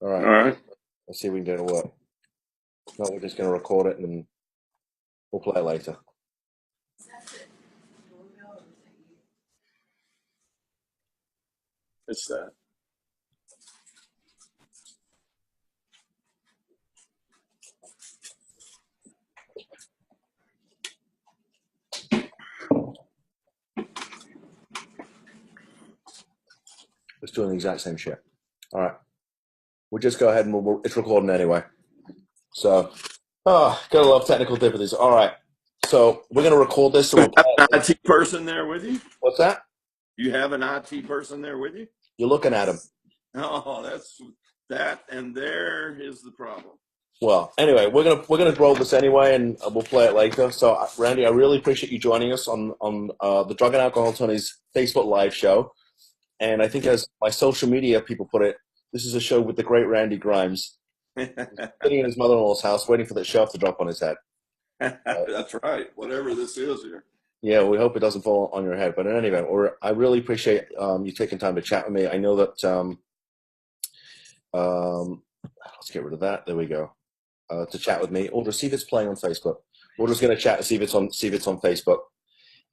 All All right. right. Let's see if we can get it to work. No, we're just going to record it and then we'll play it later. It's that. It's doing the exact same shit. All right. We'll just go ahead and it's recording anyway. So, gotta love technical difficulties. All right. So we're going to record this and You we'll play have it an later. IT person there with you? What's that? You have an IT person there with you? You're looking at him. Oh, that's that, and there is the problem. Well, anyway, we're gonna roll this anyway, and we'll play it later. So, Randy, I really appreciate you joining us on the Drug and Alcohol Tony's Facebook Live show. And I think, as my social media people put it, this is a show with the great Randy Grimes sitting in his mother-in-law's house, waiting for that shelf to drop on his head. That's right. Whatever this is here. Yeah, we hope it doesn't fall on your head. But in any event, I really appreciate you taking time to chat with me. I know that. Let's get rid of that. There we go. To chat with me, or to see if it's playing on Facebook. We're just going to chat and see if it's on Facebook.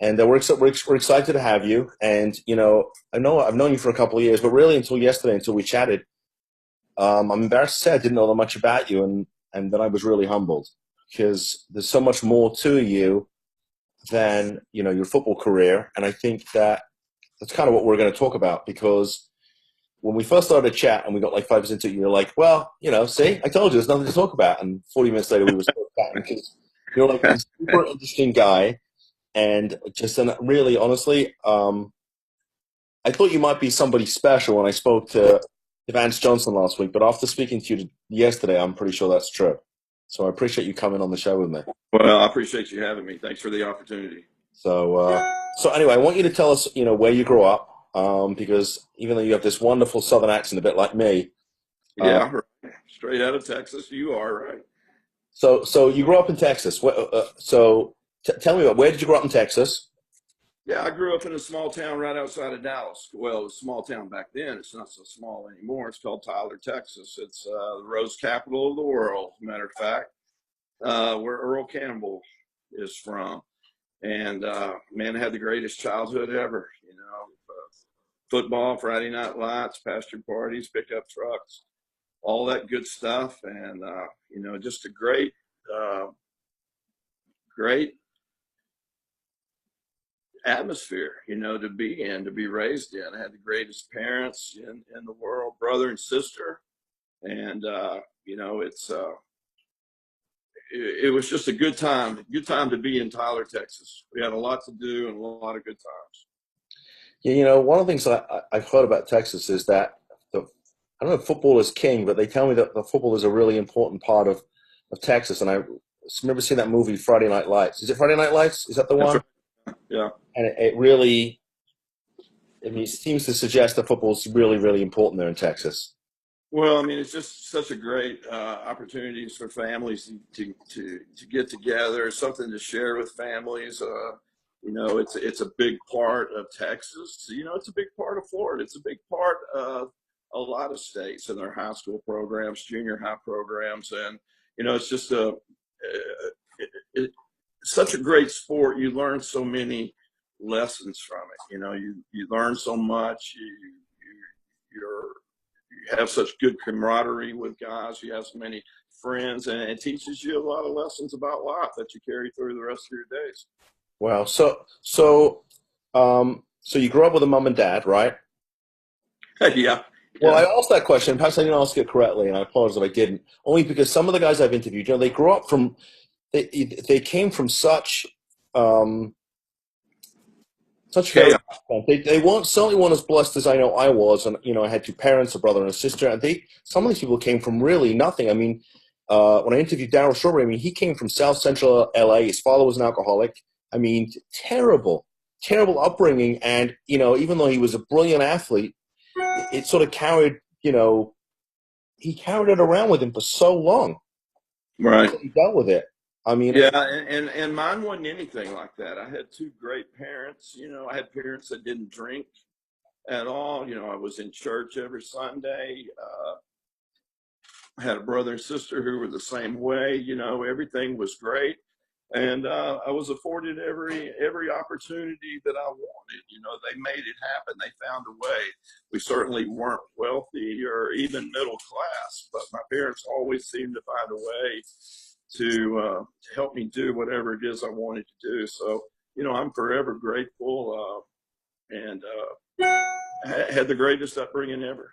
And we're excited to have you. And I've known you for a couple of years, but really until yesterday, until we chatted, I'm embarrassed to say I didn't know that much about you, and then I was really humbled because there's so much more to you than your football career. And I think that's kind of what we're going to talk about, because when we first started to chat and we got like 5 minutes into it, you're like, well, see, I told you there's nothing to talk about. And 40 minutes later, we were still chatting because you're like a super interesting guy. And really, honestly, I thought you might be somebody special when I spoke to Vance Johnson last week. But after speaking to you yesterday, I'm pretty sure that's true. So I appreciate you coming on the show with me. Well, I appreciate you having me. Thanks for the opportunity. So anyway, I want you to tell us, where you grew up, because even though you have this wonderful Southern accent, a bit like me. Yeah, right. Straight out of Texas. You are right. So you grew up in Texas. Tell me where did you grow up in Texas? Yeah, I grew up in a small town right outside of Dallas. Well, it was a small town back then. It's not so small anymore. It's called Tyler, Texas. It's the rose capital of the world, as a matter of fact, where Earl Campbell is from. And man, I had the greatest childhood ever. Football, Friday night lights, pasture parties, pickup trucks, all that good stuff. And, just a uh, great atmosphere, to be in, to be raised in. I had the greatest parents in the world, brother and sister. And, it was just a good time to be in Tyler, Texas. We had a lot to do and a lot of good times. Yeah, one of the things I've heard about Texas is that I don't know if football is king, but they tell me that the football is a really important part of Texas. And I remember seeing that movie Friday Night Lights. Is it Friday Night Lights? Is that the That's one? right. Yeah. And it really, I mean, it seems to suggest that football is really, really important there in Texas. Well, I mean, it's just such a great opportunities for families to get together, something to share with families. It's a big part of Texas. It's a big part of Florida. It's a big part of a lot of states and their high school programs, junior high programs, and it's just such a great sport. You learn so many lessons from it. You learn so much. You're you have such good camaraderie with guys. You have so many friends, and it teaches you a lot of lessons about life that you carry through the rest of your days. Wow. So you grew up with a mom and dad, right? Yeah, Well, I yeah, asked that question. Perhaps I didn't ask it correctly, and I apologize if I didn't. Only because some of the guys I've interviewed, they grew up from they came from um, such very chaos. they weren't certainly weren't as blessed as I know I was, and I had two parents, a brother and a sister, and some of these people came from really nothing. I mean, when I interviewed Darryl Strawberry, I mean, he came from South Central LA. His father was an alcoholic. I mean, terrible, terrible upbringing, and even though he was a brilliant athlete, it sort of he carried it around with him for so long Right. until he dealt with it. I mean, Yeah, and mine wasn't anything like that. I had two great parents. I had parents that didn't drink at all. I was in church every Sunday. I had a brother and sister who were the same way. You know, everything was great, and I was afforded every opportunity that I wanted. You know, they made it happen. They found a way. We certainly weren't wealthy or even middle class, but my parents always seemed to find a way to help me do whatever it is I wanted to do. So, you know, I'm forever grateful, and had the greatest upbringing ever.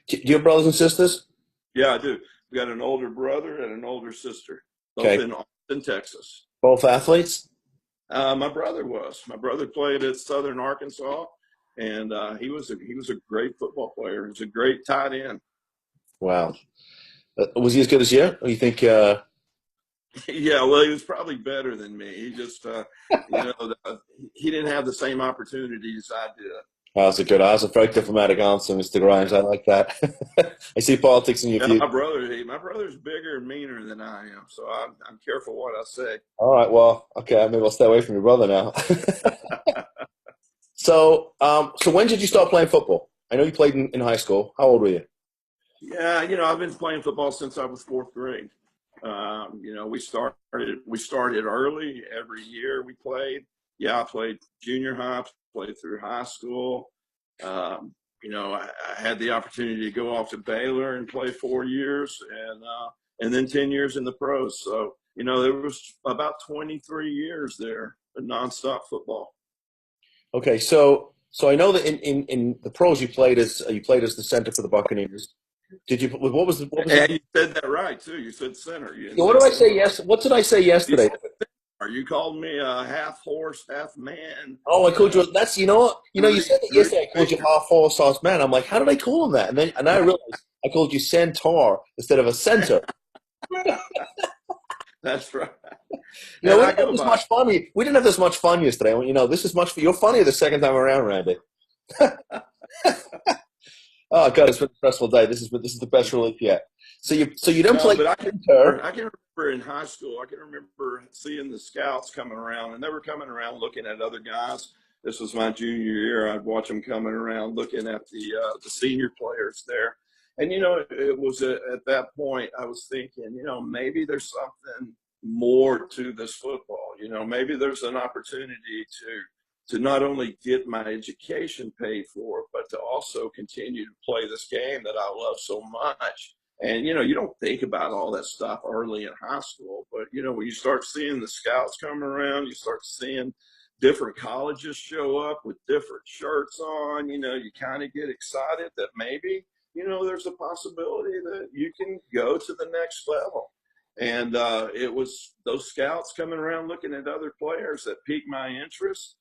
Do you have brothers and sisters? Yeah, I do. We got an older brother and an older sister, both Okay. in Austin, Texas. Both athletes? My brother was. My brother played at Southern Arkansas, and he was a great football player. He was a great tight end. Wow. Was he as good as you? Or you think, Yeah, well, he was probably better than me. He just, you know, he didn't have the same opportunities I did. that's a good, that's a very diplomatic answer, Mr. Grimes. I like that. I see politics in your Yeah, view. my brother's bigger and meaner than I am, so I'm careful what I say. All right, well, okay, maybe I'll stay away from your brother now. So when did you start playing football? I know you played in high school. How old were you? Yeah, you know, I've been playing football since I was fourth grade. You know, we started early. Every year we played. Yeah, I played junior high, played through high school. You know, I had the opportunity to go off to Baylor and play 4 years, and then 10 years in the pros. So you know, there was about 23 years there of nonstop football. Okay, so I know that in the pros you played as the center for the Buccaneers. Did you? What was the? And you said that right too. You said center. You didn't What say did I say? forward. Yes. What did I say You yesterday? said center. You called me a half horse, half man. Oh, I called Uh, you. That's you know what you know. You said that Rudy yesterday. I called you Baker. half horse, half man. I'm like, how did I call him that? And I realized I called you centaur instead of a center. That's right. You know, And we I didn't have go this by. much fun. We didn't have this much fun yesterday. You know, this is much. You're funnier the second time around, Randy. Oh God, it's been a stressful day. This is the best relief yet. So you don't No, play but center. I can remember in high school. I can remember seeing the scouts coming around, and they were coming around looking at other guys. This was my junior year. I'd watch them coming around looking at the senior players there, and you know, it was at that point I was thinking, you know, maybe there's something more to this football. You know, maybe there's an opportunity to not only get my education paid for, but to also continue to play this game that I love so much. And you know, you don't think about all that stuff early in high school, but you know, when you start seeing the scouts come around, you start seeing different colleges show up with different shirts on, you know, you kind of get excited that maybe, you know, there's a possibility that you can go to the next level. And it was those scouts coming around looking at other players that piqued my interest,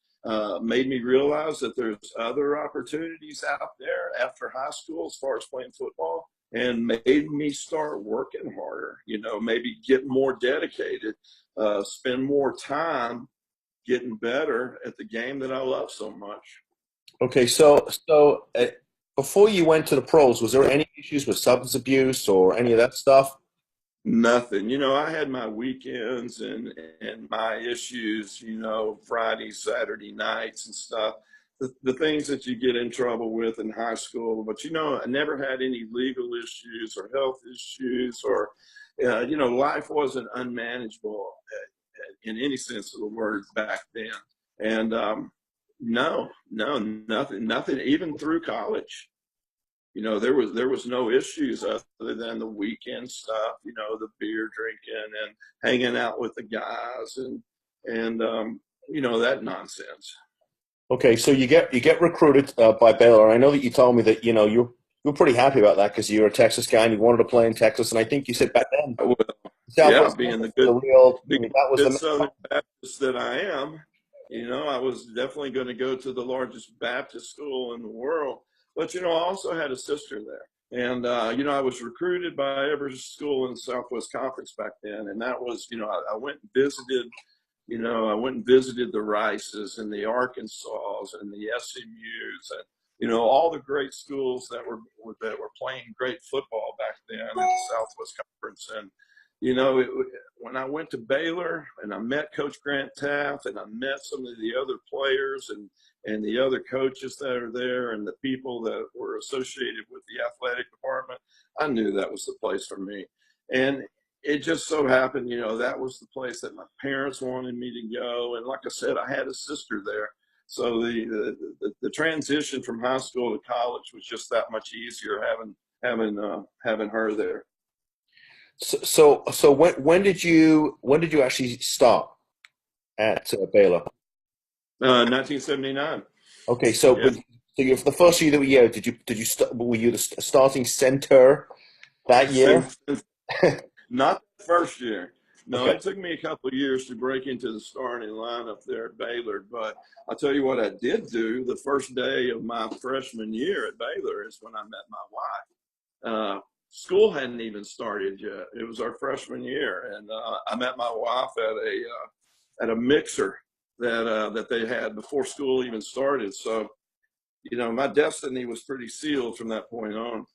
made me realize that there's other opportunities out there after high school as far as playing football, and made me start working harder, you know, maybe get more dedicated, spend more time getting better at the game that I love so much. Okay, so before you went to the pros, was there any issues with substance abuse or any of that stuff? Nothing. You know, I had my weekends and my issues, you know, Friday, Saturday nights and stuff. The things that you get in trouble with in high school, but you know, I never had any legal issues or health issues or, you know, life wasn't unmanageable in any sense of the word back then. And no, nothing, even through college. You know, there was no issues other than the weekend stuff, you know, the beer drinking and hanging out with the guys and you know, that nonsense. Okay, so you get recruited by Baylor. I know that you told me that you were pretty happy about that because you're a Texas guy and you wanted to play in Texas. And I think you said back then Well, yeah, Southwest Conference was the real. I being mean, that the was good the. Southern Baptist that I am, you know, I was definitely going to go to the largest Baptist school in the world. But you know, I also had a sister there, and you know, I was recruited by every school in the Southwest Conference back then, and that was, you know, I went and visited. You know, I went and visited the Rices and the Arkansas and the SMUs and, you know, all the great schools that were playing great football back then in the Southwest Conference. And, you know, when I went to Baylor and I met Coach Grant Taft and I met some of the other players and the other coaches that are there and the people that were associated with the athletic department, I knew that was the place for me. And it just so happened, that was the place that my parents wanted me to go. And like I said, I had a sister there. So the transition from high school to college was just that much easier having her there. So when did you actually start at Baylor? 1979. Okay, so Yeah. for the first year that we were you the starting center that year? Not the first year. No, Okay. it took me a couple of years to break into the starting lineup there at Baylor. But I'll tell you what I did do the first day of my freshman year at Baylor is when I met my wife. School hadn't even started yet. It was our freshman year, and I met my wife at a mixer that they had before school even started. So, my destiny was pretty sealed from that point on.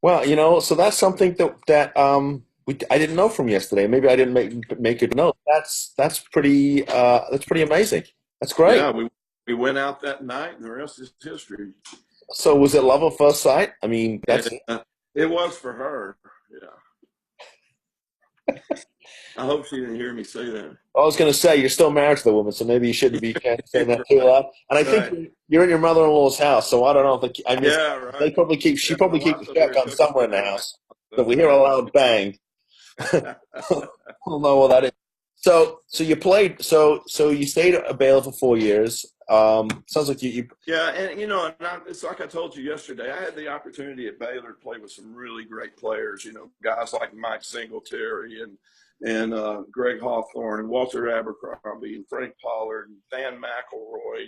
Well, so that's something I didn't know from yesterday. Maybe I didn't make a note. That's pretty amazing. That's great. Yeah, we went out that night, and the rest is history. So was it love at first sight? I mean, that's And, it was for her. Yeah. I hope she didn't hear me say that. I was going to say you're still married to the woman, so maybe you shouldn't be saying that too Right. loud. And I think Right. you're in your mother-in-law's house, so I don't know if I mean Yeah. they Right. probably keep she Yeah. My probably keeps wife's the up here shotgun cooking somewhere in dinner the right house. So if now. we hear a loud bang, we'll know what that is. So you played. So you stayed at Baylor for 4 years. Sounds like you. Yeah, and it's like I told you yesterday. I had the opportunity at Baylor to play with some really great players. Guys like Mike Singletary and Greg Hawthorne and Walter Abercrombie and Frank Pollard and Van McElroy.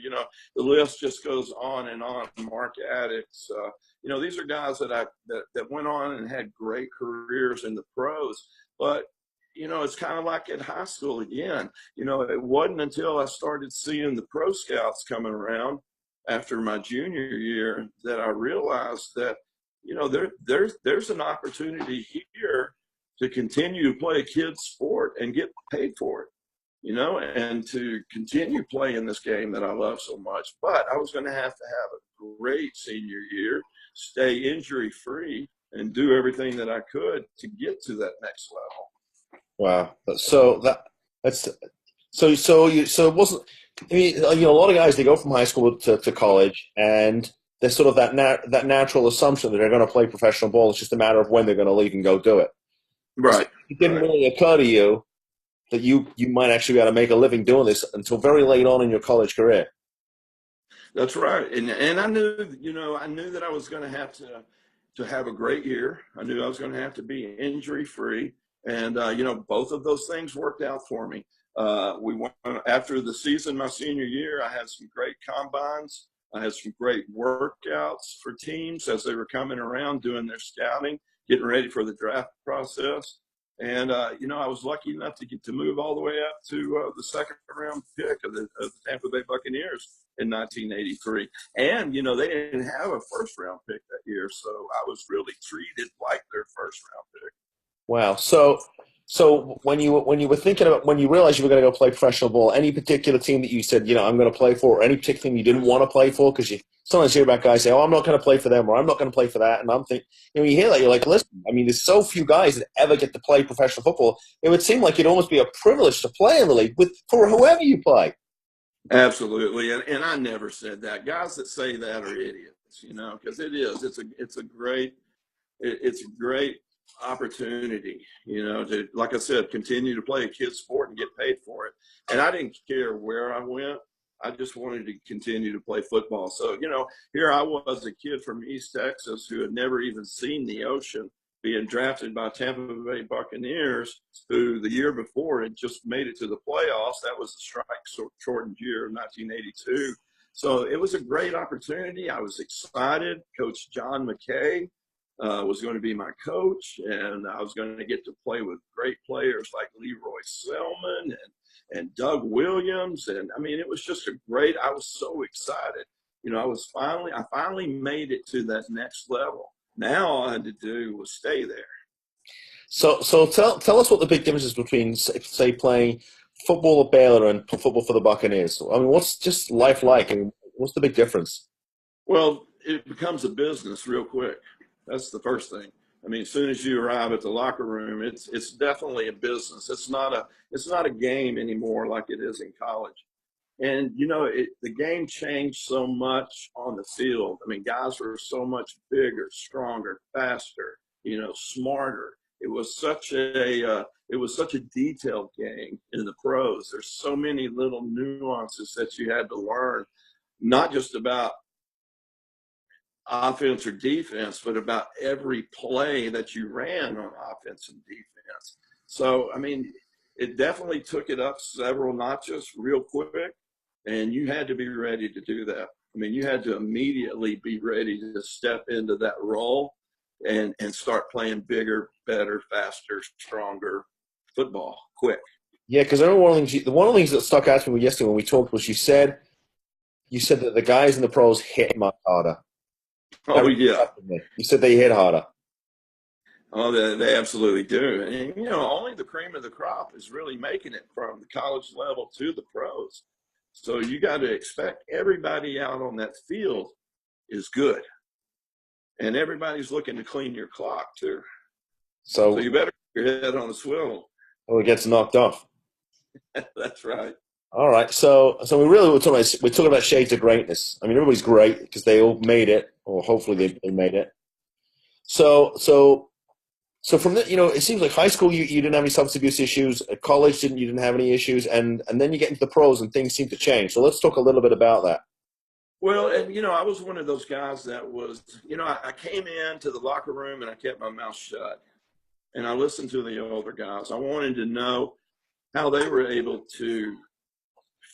The list just goes on and on. Mark Addicks. These are guys that went on and had great careers in the pros. But it's kind of like at high school again. It wasn't until I started seeing the pro scouts coming around after my junior year that I realized that, there's an opportunity here to continue to play a kid's sport and get paid for it, and to continue playing this game that I love so much. But I was going to have a great senior year, stay injury free, and do everything that I could to get to that next level. Wow. That's so it wasn't. I mean, a lot of guys they go from high school to college, and there's sort of that natural assumption that they're going to play professional ball. It's just a matter of when they're going to leave and go do it. So Right. it didn't Right. really occur to you that you might actually be able to make a living doing this until very late on in your college career. That's right. And I knew that I was going to have to have a great year. I knew I was going to have to be injury free. And, both of those things worked out for me. We went after the season, my senior year, I had some great combines. I had some great workouts for teams as they were coming around doing their scouting, getting ready for the draft process. And, I was lucky enough to get to move all the way up to the second round pick of the Tampa Bay Buccaneers in 1983. And, they didn't have a first round pick that year. So I was really treated like their first round pick. Wow. So when you were thinking about when you realized you were going to go play professional ball, any particular team that you said, I'm going to play for, or any particular team you didn't want to play for, because you sometimes hear about guys say, "Oh, I'm not going to play for them," or "I'm not going to play for that," and I'm thinking, you hear that, you're like, listen, I mean, there's so few guys that ever get to play professional football. It would seem like it'd almost be a privilege to play in the league for whoever you play. Absolutely. And I never said that. Guys that say that are idiots, because it is. It's a great opportunity, to, like I said, continue to play a kid's sport and get paid for it. And I didn't care where I went. I just wanted to continue to play football. So, here I was, a kid from East Texas who had never even seen the ocean, being drafted by Tampa Bay Buccaneers, who the year before had just made it to the playoffs. That was the strike shortened year of 1982. So it was a great opportunity. I was excited. Coach John McKay was going to be my coach, and I was going to get to play with great players like Leroy Selman and Doug Williams. And I mean, it was just I was so excited. I finally made it to that next level. Now all I had to do was stay there. So tell us what the big difference is between say playing football at Baylor and football for the Buccaneers. I mean, what's just life like, and what's the big difference? Well, it becomes a business real quick. That's the first thing. I mean, as soon as you arrive at the locker room, it's definitely a business. It's not a game anymore like it is in college. And the game changed so much on the field. I mean, guys were so much bigger, stronger, faster, smarter. It was such a detailed game in the pros. There's so many little nuances that you had to learn, not just about offense or defense, but about every play that you ran on offense and defense. So, I mean, it definitely took it up several notches real quick, and you had to be ready to do that. I mean, you had to immediately be ready to step into that role and start playing bigger, better, faster, stronger football quick. Yeah, because I remember one of the things that stuck out to me yesterday when we talked was you said that the guys in the pros hit much harder. That Oh, really yeah. stuck with me. You said they hit harder. Oh, they absolutely do. And, only the cream of the crop is really making it from the college level to the pros. So you got to expect everybody out on that field is good. And everybody's looking to clean your clock, too. So So you better keep your head on the swivel. it gets knocked off. That's right. All right. So we're talking about shades of greatness. I mean, everybody's great because they all made it, or hopefully they made it. So from the, it seems like high school you didn't have any substance abuse issues. At college you didn't have any issues, and then you get into the pros and things seem to change. So let's talk a little bit about that. Well, and, I was one of those guys that was, I came into the locker room and I kept my mouth shut. And I listened to the older guys. I wanted to know how they were able to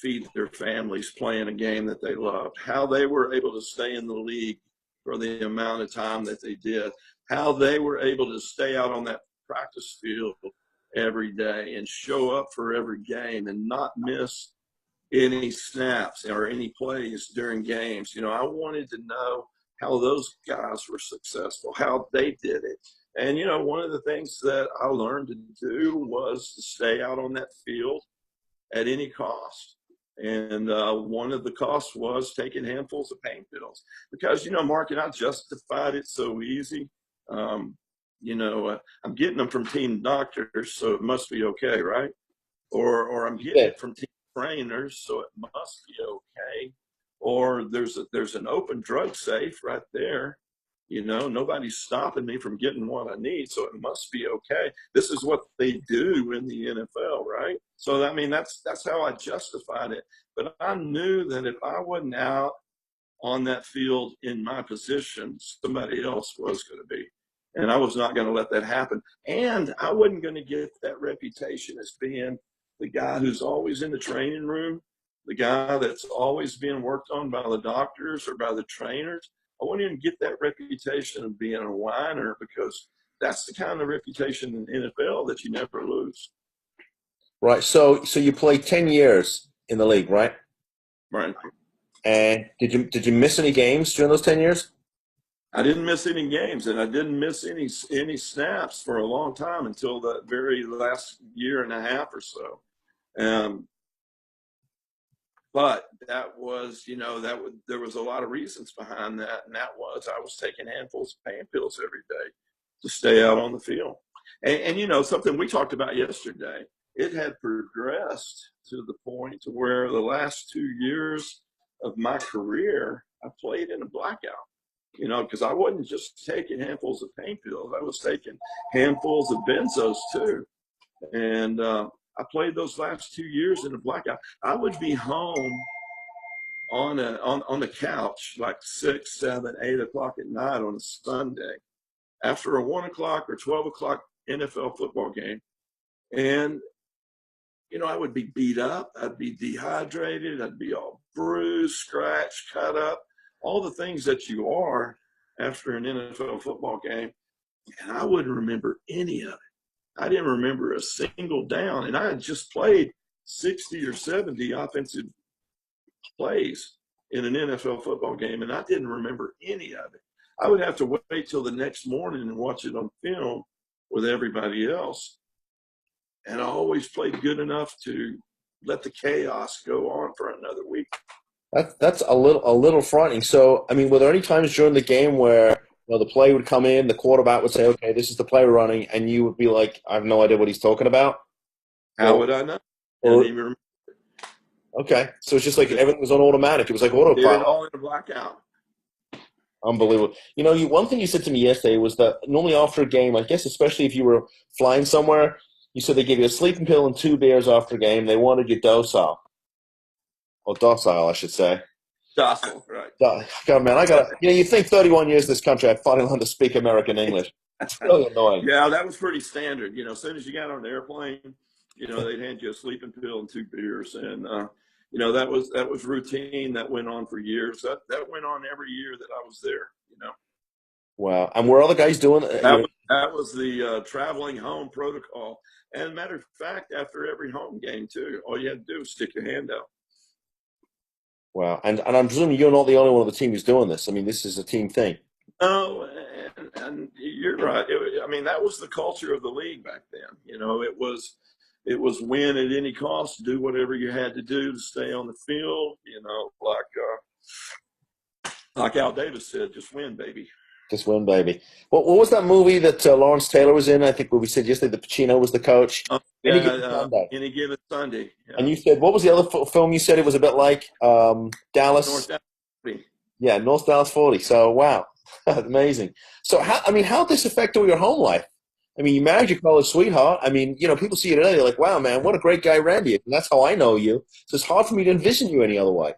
feed their families playing a game that they loved, how they were able to stay in the league for the amount of time that they did, how they were able to stay out on that practice field every day and show up for every game and not miss any snaps or any plays during games. I wanted to know how those guys were successful, how they did it. And, one of the things that I learned to do was to stay out on that field at any cost. And one of the costs was taking handfuls of pain pills because, Mark, and I justified it so easy. I'm getting them from team doctors, so it must be okay, right? Or I'm getting Yeah. it from team trainers, so it must be okay. Or there's an open drug safe right there. Nobody's stopping me from getting what I need, so it must be okay. This is what they do in the NFL, right? So I mean, that's how I justified it. But I knew that if I wasn't out on that field in my position, somebody else was going to be. And I was not going to let that happen. And I wasn't going to get that reputation as being the guy who's always in the training room, the guy that's always being worked on by the doctors or by the trainers. I wouldn't even get that reputation of being a whiner because that's the kind of reputation in the NFL that you never lose. Right. So you played 10 years in the league, right? Right. And did you miss any games during those 10 years? I didn't miss any games, and I didn't miss any snaps for a long time until the very last year and a half or so. Um, but that was, there was a lot of reasons behind that, and that was I was taking handfuls of pain pills every day to stay out on the field. And something we talked about yesterday, it had progressed to the point to where the last 2 years of my career, I played in a blackout. Because I wasn't just taking handfuls of pain pills. I was taking handfuls of benzos too. And I played those last 2 years in a blackout. I would be home on the couch like 6, 7, 8 o'clock at night on a Sunday after a 1 o'clock or 12 o'clock NFL football game. And, I would be beat up. I'd be dehydrated. I'd be all bruised, scratched, cut up, all the things that you are after an NFL football game. And I wouldn't remember any of it. I didn't remember a single down. And I had just played 60 or 70 offensive plays in an NFL football game, and I didn't remember any of it. I would have to wait till the next morning and watch it on film with everybody else. And I always played good enough to let the chaos go on for another week. That's a little frightening. So, I mean, were there any times during the game where the play would come in, the quarterback would say, "Okay, this is the play we're running," and you would be like, "I have no idea what he's talking about," How or would I know? Didn't or even remember. okay, so it's just like Just everything was on automatic. It was like did it autopilot. all in a blackout. Unbelievable. One thing you said to me yesterday was that normally after a game, I guess especially if you were flying somewhere, you said they gave you a sleeping pill and two beers after a game. They wanted you docile, or docile, I should say. Docile, right. God, man, I got to, you think 31 years in this country, I finally learned to speak American English. It's really annoying. Yeah, that was pretty standard. As soon as you got on the airplane, they'd hand you a sleeping pill and two beers, and that was routine. That went on for years. That went on every year that I was there. Wow. And were other guys doing That was the traveling home protocol. And matter of fact, after every home game too, all you had to do was stick your hand out. wow. And I'm presuming you're not the only one on the team who's doing this. I mean, this is a team thing. Oh, and you're right. I mean, that was the culture of the league back then. It was win at any cost, do whatever you had to do to stay on the field. Like Al Davis said, just win, baby. Just win, baby. What was that movie that Lawrence Taylor was in? I think what we said yesterday, the Pacino was the coach. Any Yeah, given Sunday. any given Sunday. And Yeah. you said, what was the other film you said it was a bit like? Dallas. North Dallas. Yeah, North Dallas 40. So, wow. Amazing. So, how'd this affect all your home life? I mean, you married your college sweetheart. I mean, people see you today, they're like, wow, man, what a great guy Randy is. And that's how I know you. So it's hard for me to envision you any other way.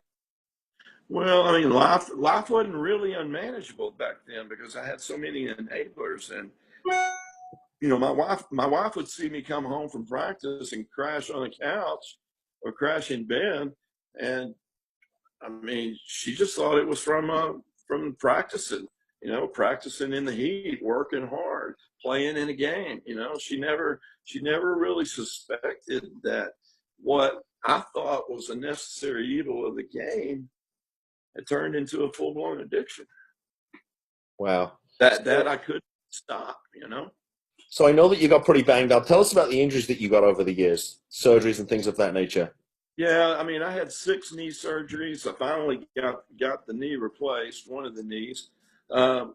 Well, I mean, life wasn't really unmanageable back then because I had so many enablers, and my wife would see me come home from practice and crash on the couch or crash in bed, and I mean, she just thought it was from practicing in the heat, working hard, playing in a game. She never really suspected that what I thought was a necessary evil of the game had turned into a full blown addiction Wow. that I couldn't stop. So I know that you got pretty banged up. Tell us about the injuries that you got over the years, surgeries and things of that nature. Yeah, I mean, I had 6 knee surgeries. I finally got the knee replaced, one of the knees. I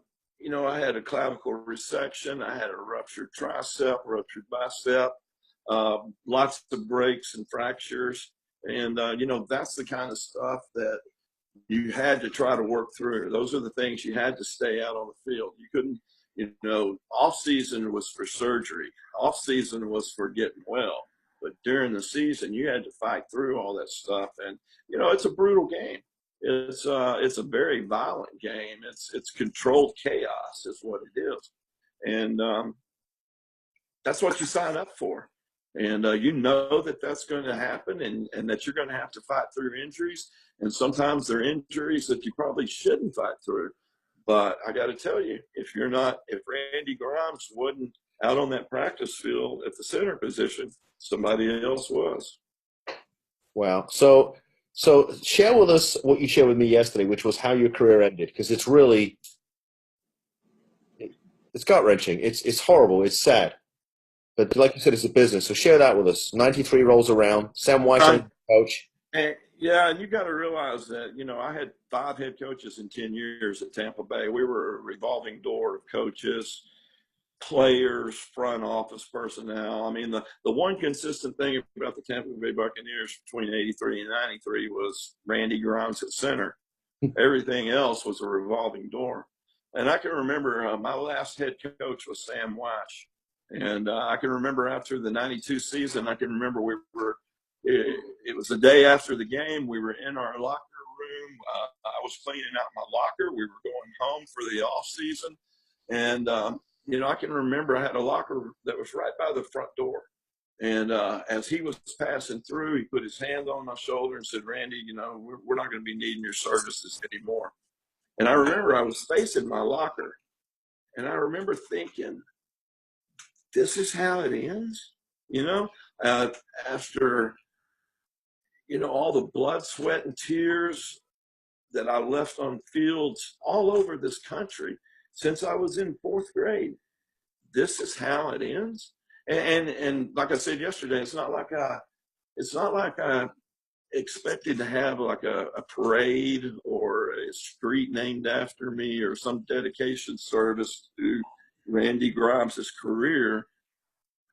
had a clavicle resection. I had a ruptured tricep, ruptured bicep, lots of breaks and fractures. And, that's the kind of stuff that you had to try to work through. Those are the things you had to stay out on the field. You couldn't, off season was for surgery. Off season was for getting well. But during the season, you had to fight through all that stuff, and it's a brutal game. It's a very violent game. It's controlled chaos, is what it is, and that's what you sign up for. And that's going to happen, and that you're going to have to fight through injuries, and sometimes they're injuries that you probably shouldn't fight through. But I got to tell you, if Randy Grimes wasn't out on that practice field at the center position, somebody else was. Wow. So share with us what you shared with me yesterday, which was how your career ended, because it's gut wrenching. It's horrible. It's sad. But like you said, it's a business. So share that with us. 93 rolls around. Sam Weiss, coach. Yeah, and you got to realize that, I had 5 head coaches in 10 years at Tampa Bay. We were a revolving door of coaches, players, front office personnel. I mean, the one consistent thing about the Tampa Bay Buccaneers between 83 and 93 was Randy Grimes at center. Everything else was a revolving door. And I can remember my last head coach was Sam Weiss. And I can remember after the 92 season, I can remember it was the day after the game. We were in our locker room. I was cleaning out my locker. We were going home for the off season. And, I can remember I had a locker that was right by the front door. And as he was passing through, he put his hand on my shoulder and said, "Randy, we're not going to be needing your services anymore." And I remember I was facing my locker. And I remember thinking, this is how it ends, after, all the blood, sweat, and tears that I left on fields all over this country since I was in 4th grade. this is how it ends. And like I said yesterday, it's not like I expected to have like a parade or a street named after me or some dedication service to Randy Grimes' career.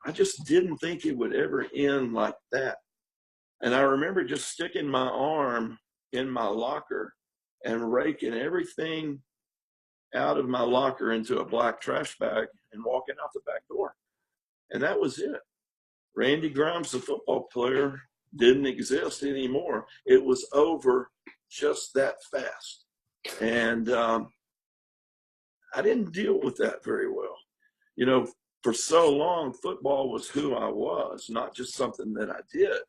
I just didn't think it would ever end like that. And I remember just sticking my arm in my locker and raking everything out of my locker into a black trash bag and walking out the back door. And that was it. Randy Grimes, the football player, didn't exist anymore. It was over just that fast. And I didn't deal with that very well. You know, for so long, football was who I was, not just something that I did.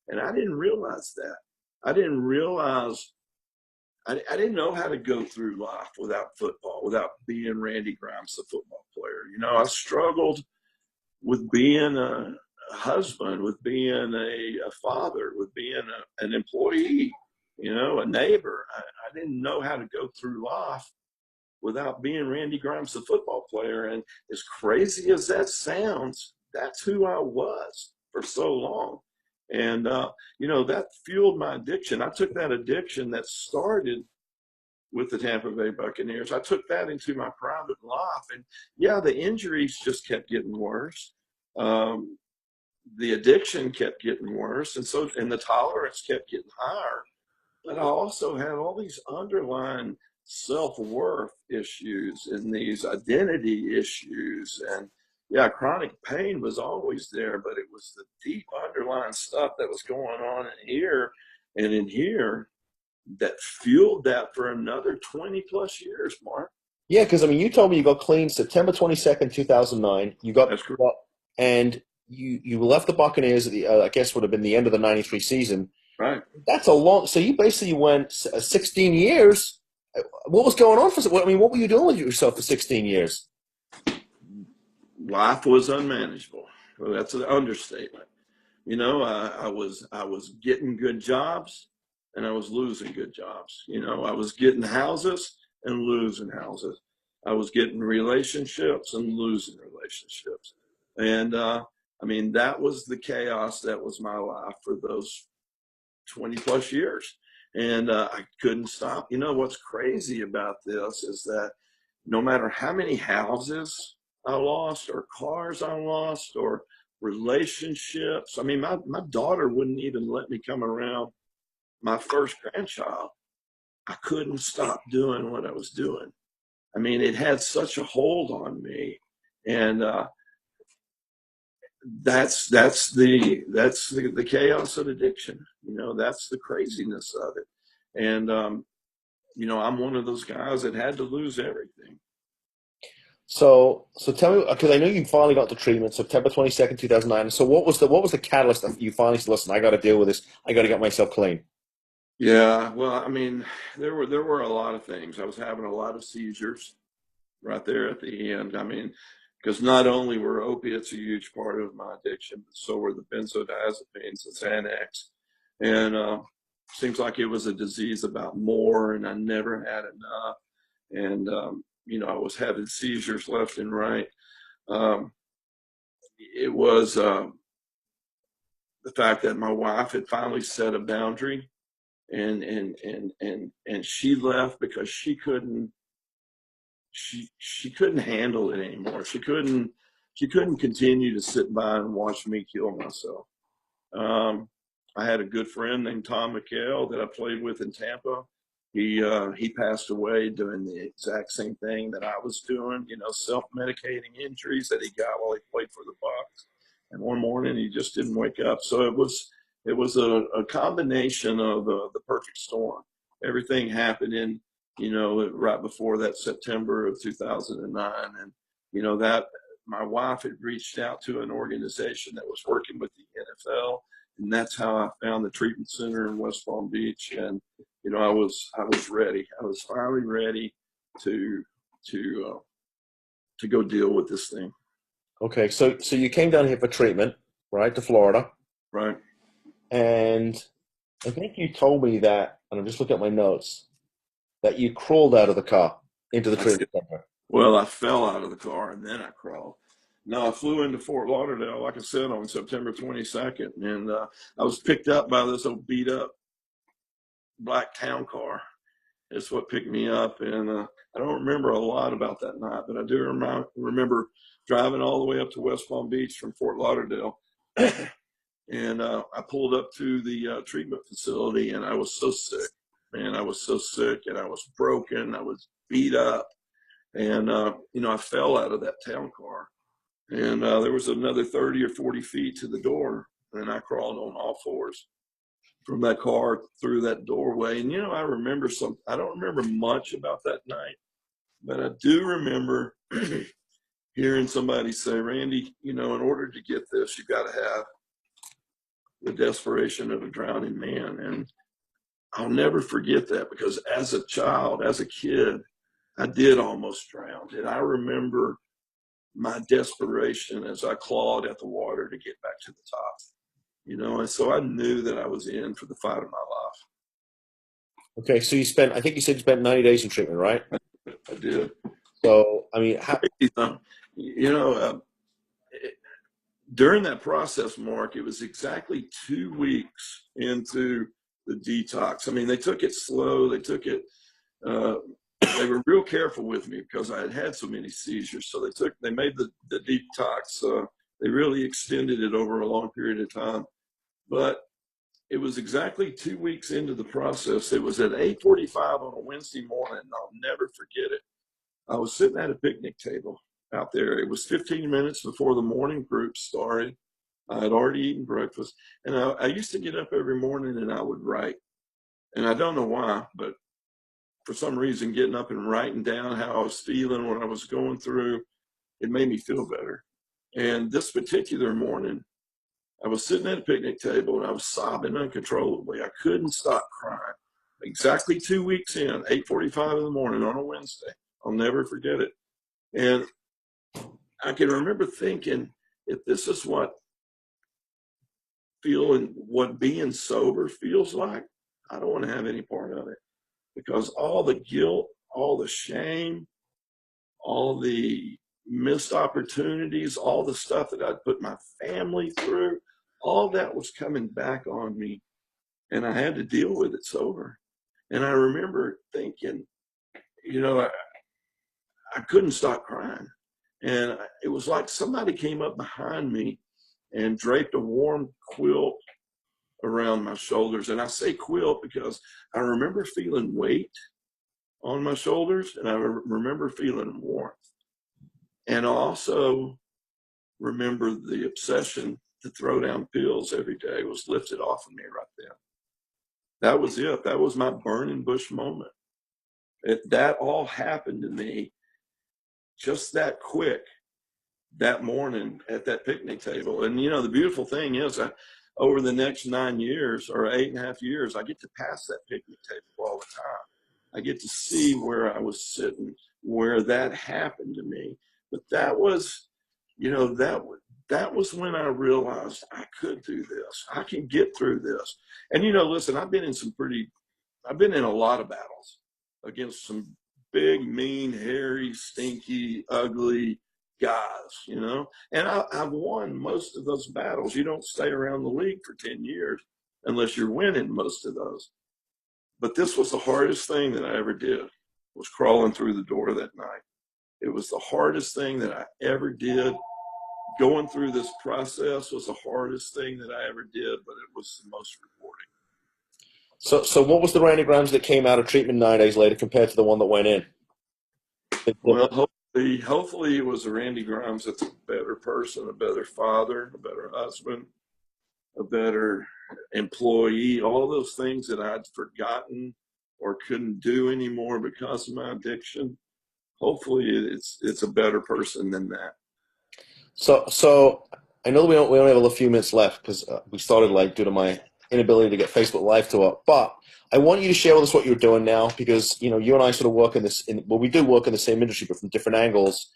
And I didn't realize that. I didn't realize, I didn't know how to go through life without football, without being Randy Grimes, the football player. You know, I struggled with being a husband, with being a father, with being an employee, you know, a neighbor. I didn't know how to go through life without being Randy Grimes, the football player. And as crazy as that sounds, that's who I was for so long. And, you know, that fueled my addiction. I took that addiction that started with the Tampa Bay Buccaneers. I took that into my private life. And yeah, the injuries just kept getting worse. The addiction kept getting worse. And the tolerance kept getting higher. But I also had all these underlying self-worth issues and these identity issues. And yeah, chronic pain was always there, but it was the deep underlying stuff that was going on in here and in here that fueled that for another 20 plus years, Mark. Yeah, because I mean, you told me you got clean September 22nd, 2009. You got, That's correct. and you left the Buccaneers at the I guess would have been the end of the '93 season. Right. That's a long. So you basically went 16 years. What was going on I mean, what were you doing with yourself for 16 years? Life was unmanageable. Well, that's an understatement. You know, I was getting good jobs and I was losing good jobs. You know, I was getting houses and losing houses. I was getting relationships and losing relationships. And I mean, that was the chaos that was my life for those 20 plus years. And I couldn't stop. You know, what's crazy about this is that no matter how many houses I lost or cars I lost or relationships, I mean, my daughter wouldn't even let me come around my first grandchild. I couldn't stop doing what I was doing. I mean, it had such a hold on me. And that's the chaos of addiction. You know, that's the craziness of it. And you know, I'm one of those guys that had to lose everything. So tell me, because I know you finally got the treatment September 22nd, 2009. So what was the catalyst that you finally said, listen, I got to deal with this. I got to get myself clean. Yeah, well, I mean, there were a lot of things. I was having a lot of seizures right there at the end. I mean, because not only were opiates a huge part of my addiction, but so were the benzodiazepines, the Xanax, and seems like it was a disease about more, and I never had enough. And you know, I was having seizures left and right. Um, it was the fact that my wife had finally set a boundary, and she left because she couldn't handle it anymore. She couldn't continue to sit by and watch me kill myself. Um, I had a good friend named Tom McHale that I played with in Tampa. He passed away doing the exact same thing that I was doing, you know, self-medicating injuries that he got while he played for the Bucs. And one morning he just didn't wake up. So it was a combination of the perfect storm. Everything happened in, you know, right before that September of 2009, and you know that my wife had reached out to an organization that was working with the NFL, and that's how I found the treatment center in West Palm Beach. And you know, I was ready. I was finally ready to to to go deal with this thing. Okay, so you came down here for treatment, right, to Florida, Right. and I think you told me that, and I'm just looking at my notes, that you crawled out of the car into the I treatment did. center. Well, I fell out of the car and then I crawled. No, I flew into Fort Lauderdale, like I said, on September 22nd, and I was picked up by this old beat up black town car. It's what picked me up, and I don't remember a lot about that night, but I do remember driving all the way up to West Palm Beach from Fort Lauderdale, and I pulled up to the treatment facility, and I was so sick, man. I was so sick, and I was broken. I was beat up, and I fell out of that town car, and there was another 30 or 40 feet to the door, and I crawled on all fours from that car through that doorway. And I remember I don't remember much about that night, but I do remember hearing somebody say, Randy, in order to get this, you got to have the desperation of a drowning man. And I'll never forget that, because as a child, as a kid, I did almost drown. And I remember my desperation as I clawed at the water to get back to the top. And so I knew that I was in for the fight of my life. Okay, so I think you said you spent 90 days in treatment, right? I did. So, I mean, during that process, Mark, it was exactly 2 weeks into the detox. I mean, they took it slow. They took it, they were real careful with me because I had had so many seizures. So they made the detox. They really extended it over a long period of time. But it was exactly 2 weeks into the process. It was at 8:45 on a Wednesday morning, and I'll never forget it. I was sitting at a picnic table out there. It was 15 minutes before the morning group started. I had already eaten breakfast, and I used to get up every morning and I would write. And I don't know why, but for some reason, getting up and writing down how I was feeling, what I was going through, it made me feel better. And this particular morning, I was sitting at a picnic table and I was sobbing uncontrollably. I couldn't stop crying. Exactly 2 weeks in, 8:45 in the morning on a Wednesday. I'll never forget it. And I can remember thinking, if this is what being sober feels like, I don't want to have any part of it, because all the guilt, all the shame, all the missed opportunities, all the stuff that I'd put my family through, all that was coming back on me, and I had to deal with it sober. And I remember thinking, I couldn't stop crying. And it was like somebody came up behind me and draped a warm quilt around my shoulders. And I say quilt because I remember feeling weight on my shoulders, and I remember feeling warmth. And I also remember the obsession to throw down pills every day was lifted off of me right then. That was it. That was my burning bush moment. That all happened to me just that quick that morning at that picnic table. And the beautiful thing is, over the next 9 years or 8.5 years, I get to pass that picnic table all the time. I get to see where I was sitting, where that happened to me. But that was, that was when I realized I could do this. I can get through this. And listen, I've been in a lot of battles against some big, mean, hairy, stinky, ugly guys, and I've won most of those battles. You don't stay around the league for 10 years unless you're winning most of those. But this was the hardest thing that I ever did, was crawling through the door that night. It was the hardest thing that I ever did. Going through this process was the hardest thing that I ever did, but it was the most rewarding. So what was the Randy Grimes that came out of treatment 9 days later compared to the one that went in? Well, hopefully it was a Randy Grimes that's a better person, a better father, a better husband, a better employee, all those things that I'd forgotten or couldn't do anymore because of my addiction. Hopefully it's a better person than that. So I know we only have a few minutes left because we started late due to my inability to get Facebook Live to work. But I want you to share with us what you're doing now, because you and I sort of work we do work in the same industry, but from different angles.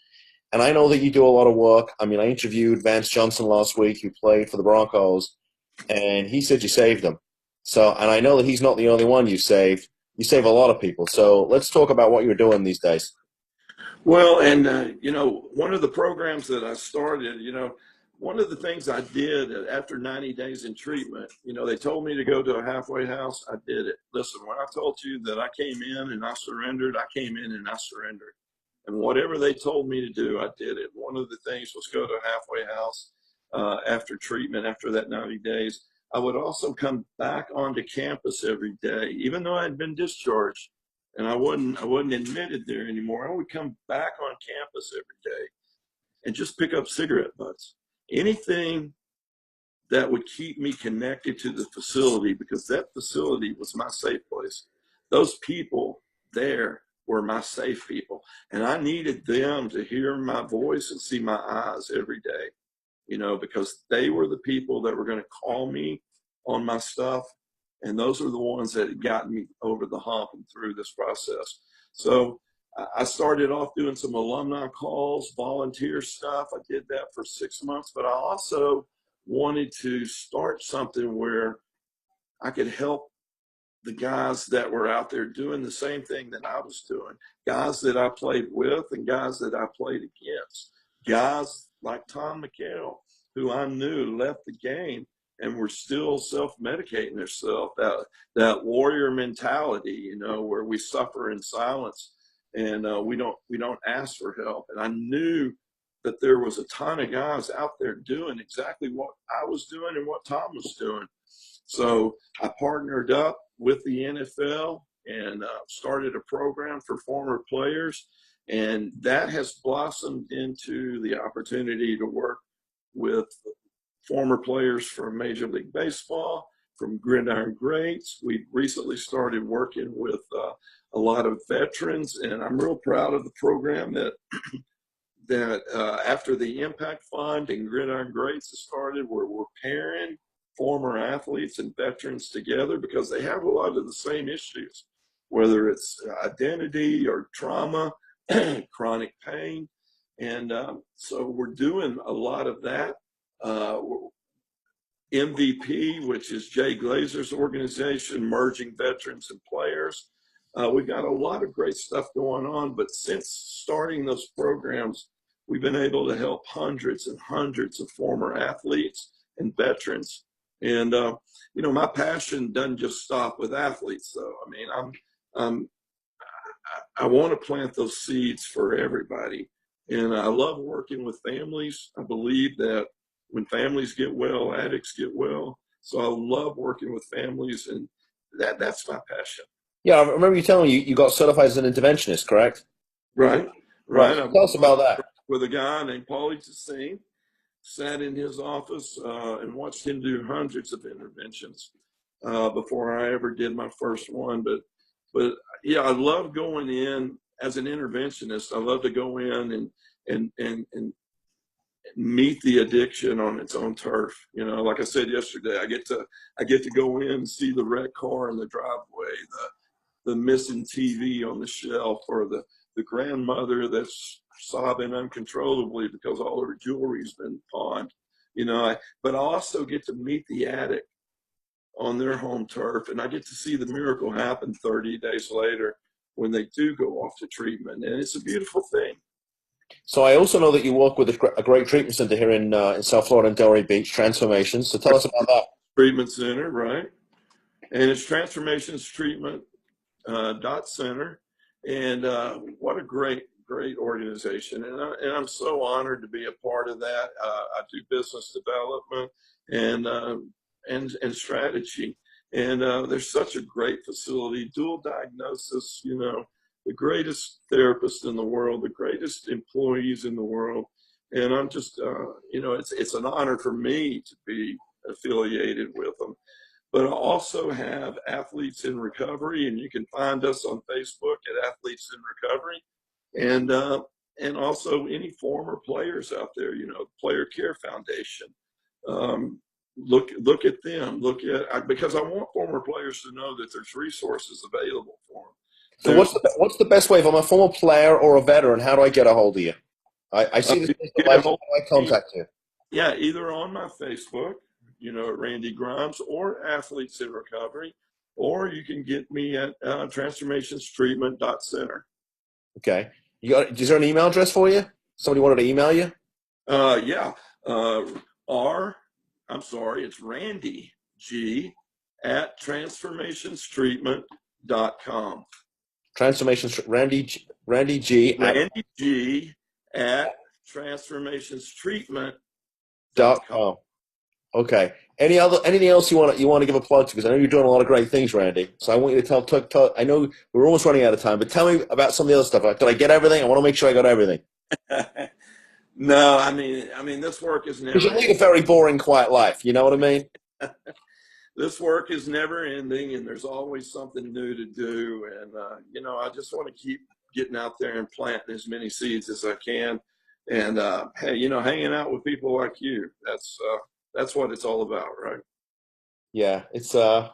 And I know that you do a lot of work. I mean, I interviewed Vance Johnson last week, who played for the Broncos, and he said you saved him. So, and I know that he's not the only one you saved. You save a lot of people. So let's talk about what you're doing these days. Well, and one of the programs that I started, one of the things I did after 90 days in treatment, they told me to go to a halfway house. I did it. Listen, when I told you that I came in and I surrendered, I came in and I surrendered. And whatever they told me to do, I did it. One of the things was go to a halfway house after treatment, after that 90 days. I would also come back onto campus every day, even though I had been discharged and I wasn't admitted there anymore. I would come back on campus every day and just pick up cigarette butts. Anything that would keep me connected to the facility, because that facility was my safe place. Those people there were my safe people. And I needed them to hear my voice and see my eyes every day, because they were the people that were going to call me on my stuff. And those are the ones that had gotten me over the hump and through this process. So I started off doing some alumni calls, volunteer stuff. I did that for 6 months, but I also wanted to start something where I could help the guys that were out there doing the same thing that I was doing, guys that I played with and guys that I played against, guys like Tom McHale, who I knew left the game and were still self-medicating themselves, that warrior mentality, where we suffer in silence and we don't ask for help. And I knew that there was a ton of guys out there doing exactly what I was doing and what Tom was doing. So I partnered up with the NFL and started a program for former players. And that has blossomed into the opportunity to work with former players from Major League Baseball, from Gridiron Greats. We recently started working with a lot of veterans, and I'm real proud of the program that after the Impact Fund and Gridiron Greats has started, where we're pairing former athletes and veterans together because they have a lot of the same issues, whether it's identity or trauma, chronic pain. And so we're doing a lot of that. Uh, MVP, which is Jay Glazer's organization, merging veterans and players. We've got a lot of great stuff going on, but since starting those programs, we've been able to help hundreds and hundreds of former athletes and veterans. And my passion doesn't just stop with athletes, though. I mean, I'm I want to plant those seeds for everybody. And I love working with families. I believe that when families get well, addicts get well. So I love working with families, and that's my passion. Yeah, I remember you telling me you got certified as an interventionist, correct? Right, Right. right. I Tell us about that. with a guy named Paulie Tassine, sat in his office and watched him do hundreds of interventions before I ever did my first one. But yeah, I love going in as an interventionist. I love to go in and meet the addiction on its own turf. Like I said yesterday, I get to go in and see the wrecked car in the driveway, the missing TV on the shelf, or the grandmother that's sobbing uncontrollably because all her jewelry's been pawned. But I also get to meet the addict on their home turf, and I get to see the miracle happen 30 days later when they do go off to treatment, and it's a beautiful thing. So I also know that you work with a great treatment center here in South Florida in Delray Beach, Transformations. So tell us about that. Treatment center, right? And it's Transformations Treatment .center, and what a great organization, and I'm so honored to be a part of that. I do business development and strategy, and there's such a great facility, dual diagnosis, the greatest therapist in the world, the greatest employees in the world, and I'm just it's an honor for me to be affiliated with them. But I also have Athletes in Recovery, and you can find us on Facebook at Athletes in Recovery, and also any former players out there. Player Care Foundation. Look at them. Because I want former players to know that there's resources available for them. So what's the best way if I'm a former player or a veteran? How do I get a hold of you? I see this Get a life. How hold do I contact you? Yeah, either on my Facebook, at Randy Grimes, or Athletes in Recovery, or you can get me at transformationstreatment.center. Okay. Is there an email address for you? Somebody wanted to email you? Yeah. Uh, I'm sorry, it's Randy G at transformationstreatment.com. Transformations, Randy G at Randy G at transformationstreatment.com. .com. Okay. Anything else you want to give a plug to? Because I know you're doing a lot of great things, Randy. So I want you to tell. I know we're almost running out of time, but tell me about some of the other stuff. Did I get everything? I want to make sure I got everything. No, I mean, this work is Because never you lead a very boring, quiet life. You know what I mean? this work is never ending, and there's always something new to do. And I just want to keep getting out there and planting as many seeds as I can. And hey, hanging out with people like you, that's what it's all about, right? Yeah. It's yeah,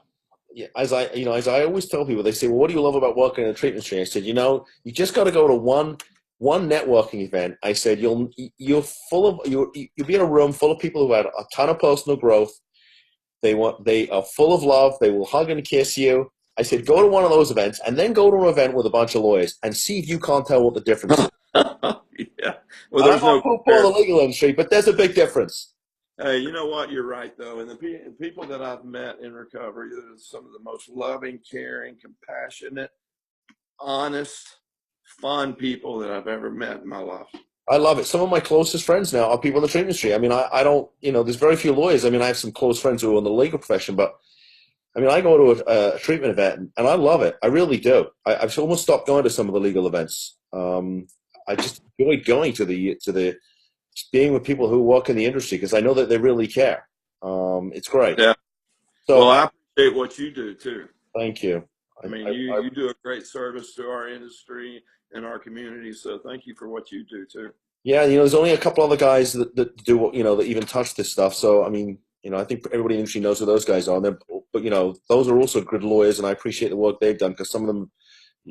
as I always tell people, they say, "Well, what do you love about working in the treatment industry?" I said, you just got to go to one networking event. I said, you'll be in a room full of people who had a ton of personal growth. They are full of love. They will hug and kiss you. I said, go to one of those events and then go to an event with a bunch of lawyers and see if you can't tell what the difference is. Yeah. Well, And I'm there's not no poo-poo the legal industry, but there's a big difference. Hey, you know what? You're right, though. And the people that I've met in recovery, they're some of the most loving, caring, compassionate, honest, fun people that I've ever met in my life. I love it. Some of my closest friends now are people in the treatment industry. I mean, I don't, there's very few lawyers. I mean, I have some close friends who are in the legal profession, but I mean, I go to a treatment event and I love it. I really do. I've almost stopped going to some of the legal events. I just enjoy going to being with people who work in the industry because I know that they really care. It's great. Yeah. So Well, I appreciate what you do too. thank you. I mean, you do a great service to our industry and our community. So thank you for what you do too. Yeah, there's only a couple other guys that do, that even touch this stuff. So, I mean, I think everybody in the industry knows who those guys are. But, those are also good lawyers, and I appreciate the work they've done because some of them,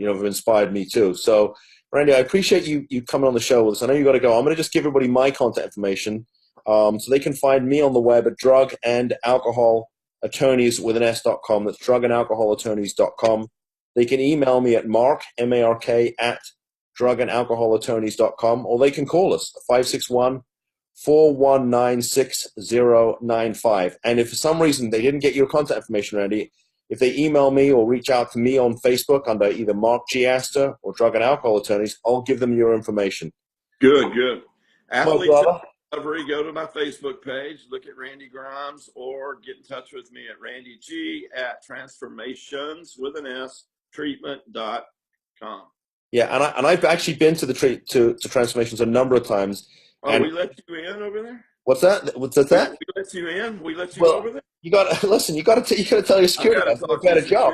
have inspired me too. So, Randy, I appreciate you coming on the show with us. I know you got to go. I'm going to just give everybody my contact information so they can find me on the web at drug and alcohol attorneys with an S.com. That's drugandalcoholattorneys.com. They can email me at mark, M-A-R-K, at drugandalcoholattorneys.com, or they can call us, 561-419-6095. And if for some reason they didn't get your contact information, Randy, if they email me or reach out to me on Facebook under either Mark G. Astor or Drug and Alcohol Attorneys, I'll give them your information. Good. Athletes in Recovery, go to my Facebook page, look at Randy Grimes, or get in touch with me at Randy G at transformations with an S treatment.com. Yeah, and I've actually been to to Transformations a number of times. Oh, we let you in over there? What's that? What's that? We let you in? We let you over there? You got to listen. You got to tell your security guys a better job.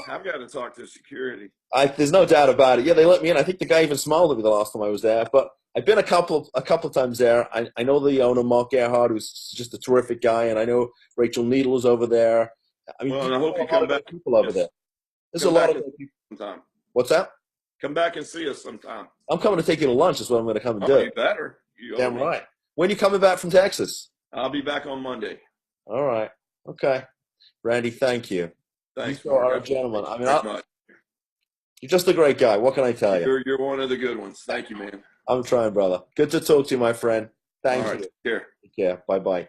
I've got to talk to security. There's no doubt about it. Yeah, they let me in. I think the guy even smiled at me the last time I was there. But I've been a couple of times there. I know the owner, Mark Gerhard, who's just a terrific guy, and I know Rachel Needles over there. I mean, and I hope you come back. People over there. There's a lot of people. Sometime. What's that? Come back and see us sometime. I'm coming to take you to lunch. That's what I'm going to come and do. You better. Damn right. When are you coming back from Texas? I'll be back on Monday. All right. Okay. Randy, thank you. Thanks. You are a gentleman. I mean, you're just a great guy. What can I tell you? You're one of the good ones. Thank you, man. I'm trying, brother. Good to talk to you, my friend. Thank you. Take care. Take care. Bye-bye.